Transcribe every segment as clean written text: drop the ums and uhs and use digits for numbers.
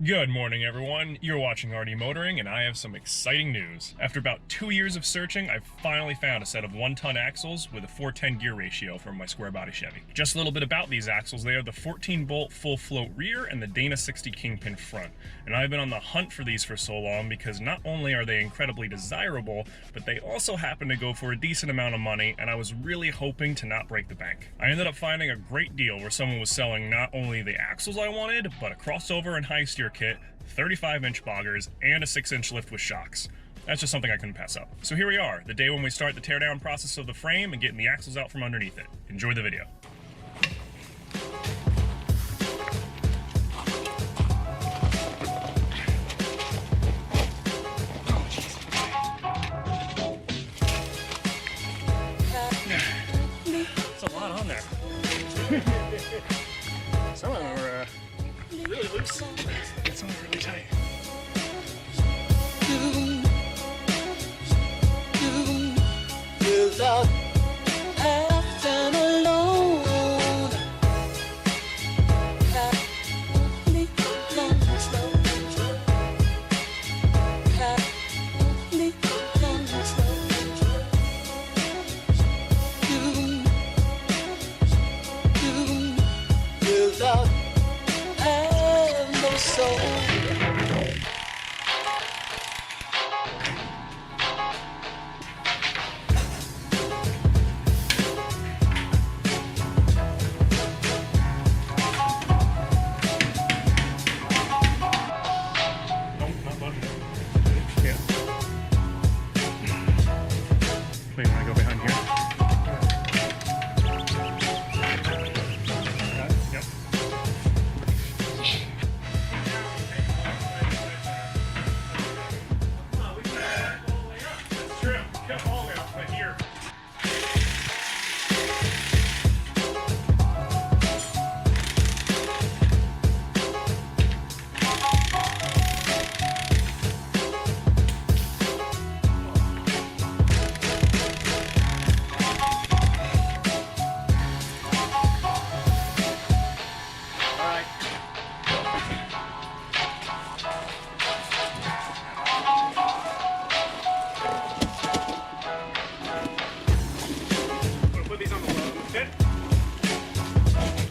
Good morning, everyone. You're watching RD Motoring, and I have some exciting news. After about 2 years of searching, I've finally found a set of 1-ton axles with a 4:10 gear ratio from my Squarebody Chevy. Just a little bit about these axles. They are the 14-bolt full float rear and the Dana 60 kingpin front. And I've been on the hunt for these for so long because not only are they incredibly desirable, but they also happen to go for a decent amount of money, and I was really hoping to not break the bank. I ended up finding a great deal where someone was selling not only the axles I wanted, but a crossover and high steer kit, 35-inch boggers, and a 6-inch lift with shocks. That's just something I couldn't pass up. So here we are, the day when we start the teardown process of the frame and getting the axles out from underneath it. Enjoy the video. It's a lot on there. Some of them are really loose. Get some really tight. Without acting alone, without having no soul. Maybe want to go behind here. Yep. That's true. Come all the way up right here.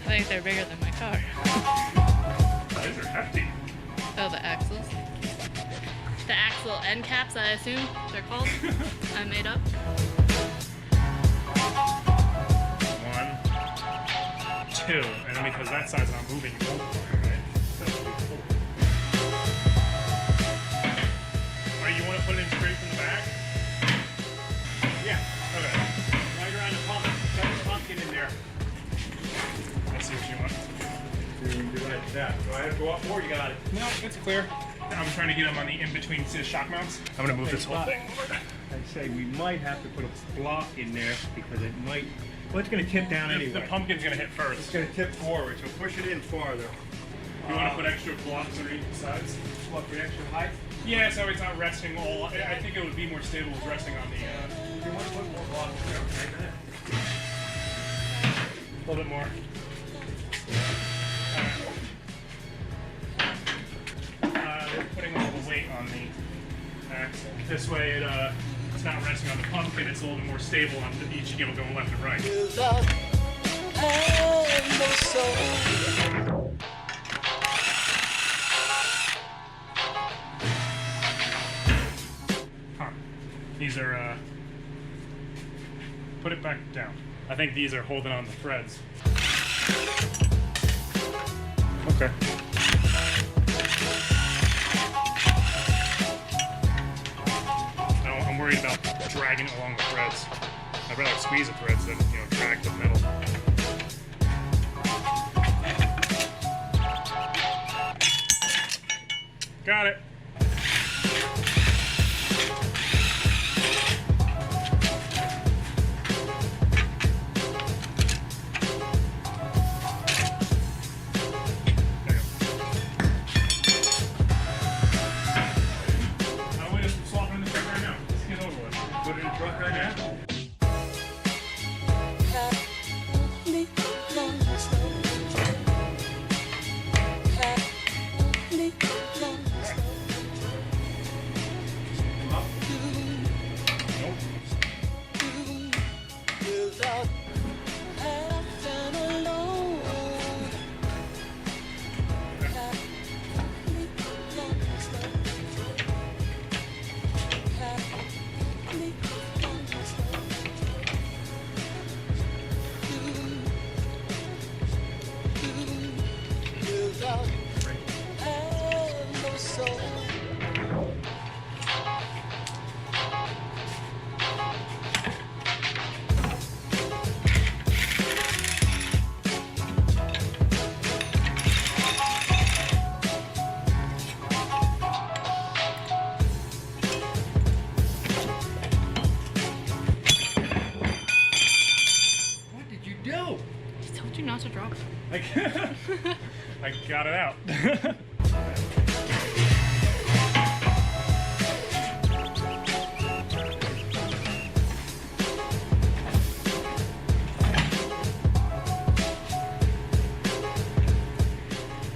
I think they're bigger than my car. These are hefty. Oh, the axles. The axle end caps, I assume they're called. I made up. 1, 2, and then because that side's not moving, you won't move, right? So that should be 4. Alright, you want to put it in straight from the back? Yeah. Okay. Right around the pump. Got the pumpkin in there. Let's see what you want. Do like that. Do I have to go up more? You got it. No, it's clear. I'm trying to get them on the in-between shock mounts. I'm going to move this whole thing over. I say we might have to put a block in there because it might. Well, it's going to tip down anyway. The pumpkin's going to hit It's first. going to tip forward, so push it in farther. You want to put extra blocks on each sides? What, for extra height? Yeah, so it's not resting all. I think it would be more stable with resting on the. You want to put more blocks there? Okay. A little bit more. They're putting all the weight on the axle. This way it's not resting on the pumpkin, it's a little bit more stable on each gill going left and right. Without having no soul. Huh. These are, put it back down. I think these are holding on the threads. Okay. I'm worried about dragging it along the threads. I'd rather squeeze the threads than, drag the metal. Got it. I got it out.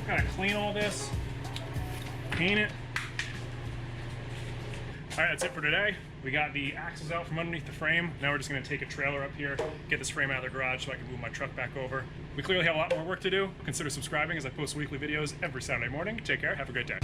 Gotta clean all this, paint it. All right, that's it for today. We got the axles out from underneath the frame. Now we're just gonna take a trailer up here, get this frame out of the garage so I can move my truck back over. We clearly have a lot more work to do. Consider subscribing as I post weekly videos every Saturday morning. Take care, have a great day.